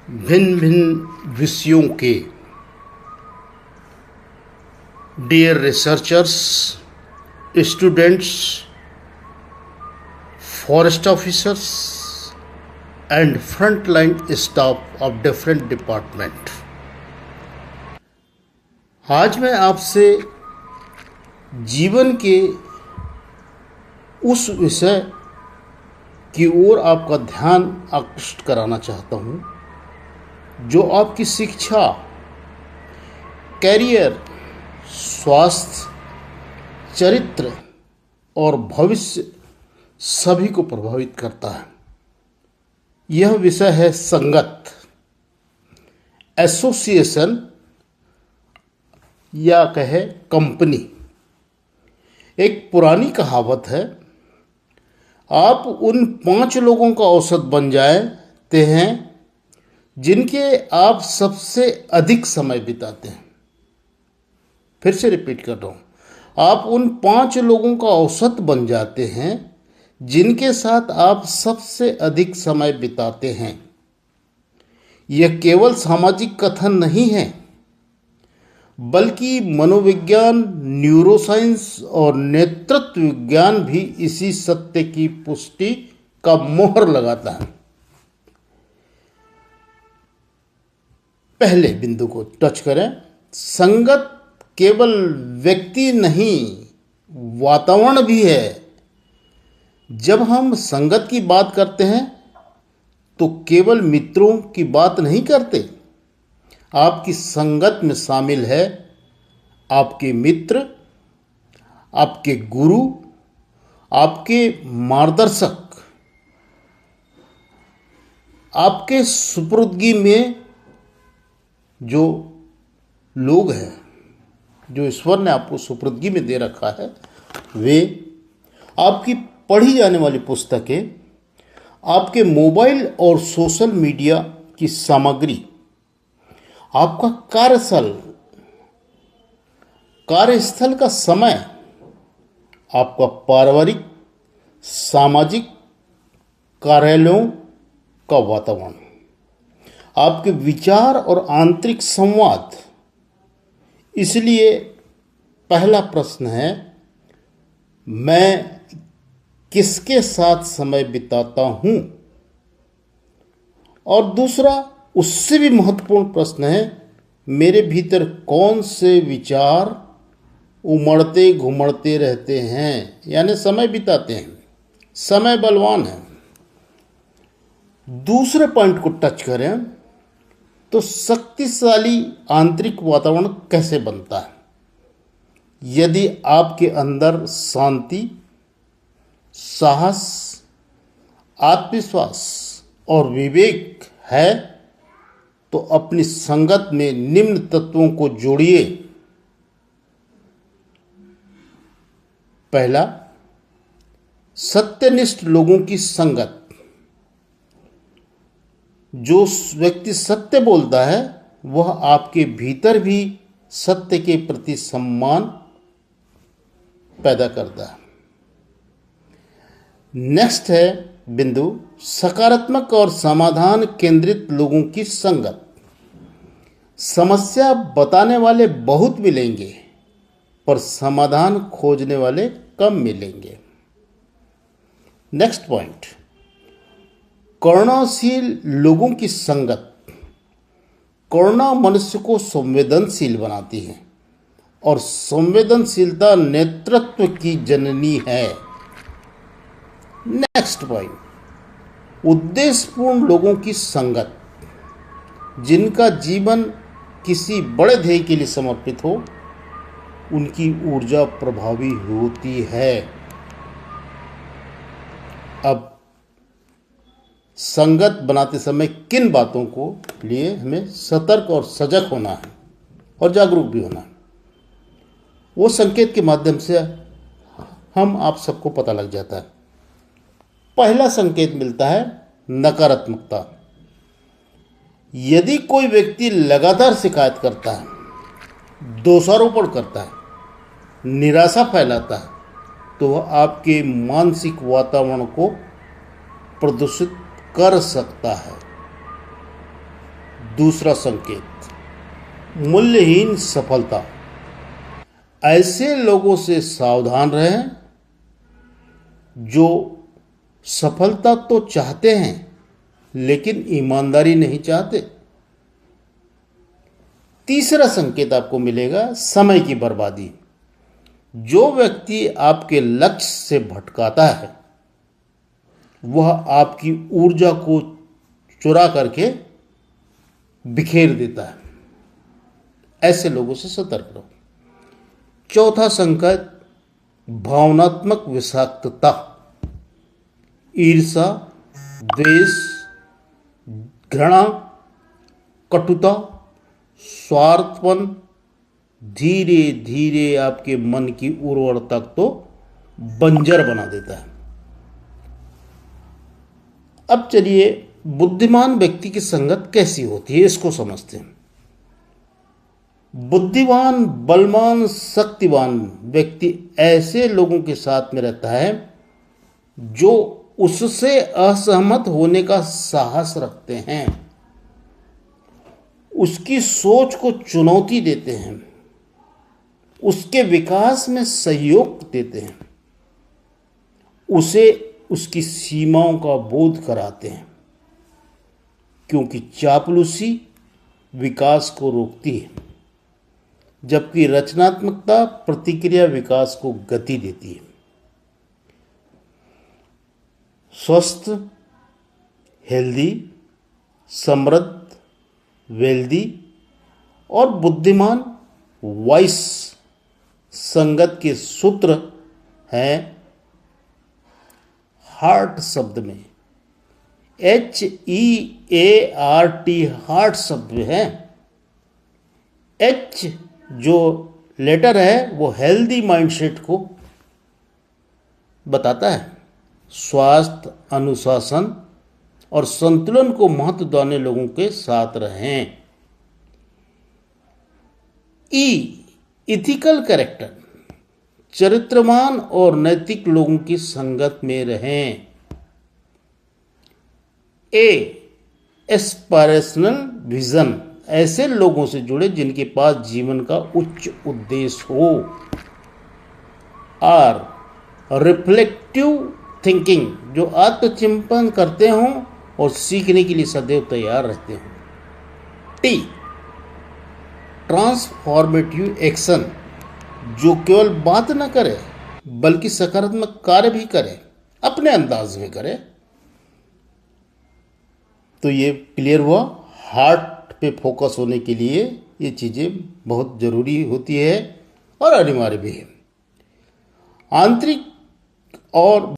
भिन्न भिन्न विषयों के dear researchers, students, forest officers and frontline staff of different department. आज मैं आपसे जीवन के उस विषय की ओर आपका ध्यान आकृष्ट कराना चाहता हूँ जो आपकी शिक्षा, कैरियर, स्वास्थ्य, चरित्र और भविष्य सभी को प्रभावित करता है। यह विषय है संगत, एसोसिएशन या कहे कंपनी। एक पुरानी कहावत है, आप उन 5 लोगों का औसत बन जाते हैं जिनके आप सबसे अधिक समय बिताते हैं। फिर से रिपीट कर रहा हूँ, आप उन 5 लोगों का औसत बन जाते हैं जिनके साथ आप सबसे अधिक समय बिताते हैं। यह केवल सामाजिक कथन नहीं है, बल्कि मनोविज्ञान, न्यूरोसाइंस और नेतृत्व विज्ञान भी इसी सत्य की पुष्टि का मोहर लगाता है। पहले बिंदु को टच करें। संगत केवल व्यक्ति नहीं, वातावरण भी है। जब हम संगत की बात करते हैं तो केवल मित्रों की बात नहीं करते। आपकी संगत में शामिल है आपके मित्र, आपके गुरु, आपके मार्गदर्शक, आपके सुपुर्दगी में जो लोग हैं, जो ईश्वर ने आपको सुपुर्दगी में दे रखा है, वे आपकी पढ़ी जाने वाली पुस्तकें, आपके मोबाइल और सोशल मीडिया की सामग्री, आपका कार्यस्थल का समय, आपका पारिवारिक, सामाजिक, कार्यालयों का वातावरण, आपके विचार और आंतरिक संवाद। इसलिए पहला प्रश्न है, मैं किसके साथ समय बिताता हूं? और दूसरा, उससे भी महत्वपूर्ण प्रश्न है, मेरे भीतर कौन से विचार उमड़ते घुमड़ते रहते हैं, यानी समय बिताते हैं। समय बलवान है। दूसरे पॉइंट को टच करें तो शक्तिशाली आंतरिक वातावरण कैसे बनता है? यदि आपके अंदर शांति, साहस, आत्मविश्वास और विवेक है तो अपनी संगत में निम्न तत्वों को जोड़िए। पहला, सत्यनिष्ठ लोगों की संगत। जो व्यक्ति सत्य बोलता है वह आपके भीतर भी सत्य के प्रति सम्मान पैदा करता है। नेक्स्ट है बिंदु, सकारात्मक और समाधान केंद्रित लोगों की संगत। समस्या बताने वाले बहुत मिलेंगे पर समाधान खोजने वाले कम मिलेंगे। नेक्स्ट पॉइंट, करुणाशील लोगों की संगत। करुणा मनुष्य को संवेदनशील बनाती है और संवेदनशीलता नेतृत्व की जननी है। नेक्स्ट पॉइंट, उद्देश्यपूर्ण लोगों की संगत। जिनका जीवन किसी बड़े ध्येय के लिए समर्पित हो, उनकी ऊर्जा प्रभावी होती है। अब संगत बनाते समय किन बातों को लिए हमें सतर्क और सजग होना है और जागरूक भी होना है, वो संकेत के माध्यम से हम आप सबको पता लग जाता है। पहला संकेत मिलता है नकारात्मकता। यदि कोई व्यक्ति लगातार शिकायत करता है, दोषारोपण करता है, निराशा फैलाता है, तो वह आपके मानसिक वातावरण को प्रदूषित कर सकता है। दूसरा संकेत, मूल्यहीन सफलता। ऐसे लोगों से सावधान रहें जो सफलता तो चाहते हैं लेकिन ईमानदारी नहीं चाहते। तीसरा संकेत आपको मिलेगा, समय की बर्बादी। जो व्यक्ति आपके लक्ष्य से भटकाता है वह आपकी ऊर्जा को चुरा करके बिखेर देता है। ऐसे लोगों से सतर्क रहो। चौथा संकेत, भावनात्मक विषाक्तता। ईर्ष्या, द्वेष, घृणा, कटुता, स्वार्थपन धीरे धीरे आपके मन की उर्वरता तो बंजर बना देता है। अब चलिए बुद्धिमान व्यक्ति की संगत कैसी होती है इसको समझते हैं। बुद्धिमान, बलवान, शक्तिवान व्यक्ति ऐसे लोगों के साथ में रहता है जो उससे असहमत होने का साहस रखते हैं, उसकी सोच को चुनौती देते हैं, उसके विकास में सहयोग देते हैं, उसे उसकी सीमाओं का बोध कराते हैं, क्योंकि चापलूसी विकास को रोकती है जबकि रचनात्मकता प्रतिक्रिया विकास को गति देती है। स्वस्थ, हेल्दी, समृद्ध, वेल्दी और बुद्धिमान वाइस संगत के सूत्र हैं हार्ट शब्द में, HEART, हार्ट शब्द में है। H जो लेटर है वो हेल्दी माइंडसेट को बताता है, स्वास्थ्य, अनुशासन और संतुलन को महत्व देने लोगों के साथ रहें। E, इथिकल कैरेक्टर, चरित्रवान और नैतिक लोगों की संगत में रहें। A, एस्पिरेशनल विजन, ऐसे लोगों से जुड़े जिनके पास जीवन का उच्च उद्देश्य हो। R, रिफ्लेक्टिव थिंकिंग, जो आत्मचिंतन करते हों और सीखने के लिए सदैव तैयार रहते हों। T, ट्रांसफॉर्मेटिव एक्शन, जो केवल बात न करे बल्कि सकारात्मक कार्य भी करे, अपने अंदाज में करे। तो ये क्लियर हुआ, हार्ट पे फोकस होने के लिए ये चीज़ें बहुत ज़रूरी होती है और अनिवार्य भी है। आंतरिक और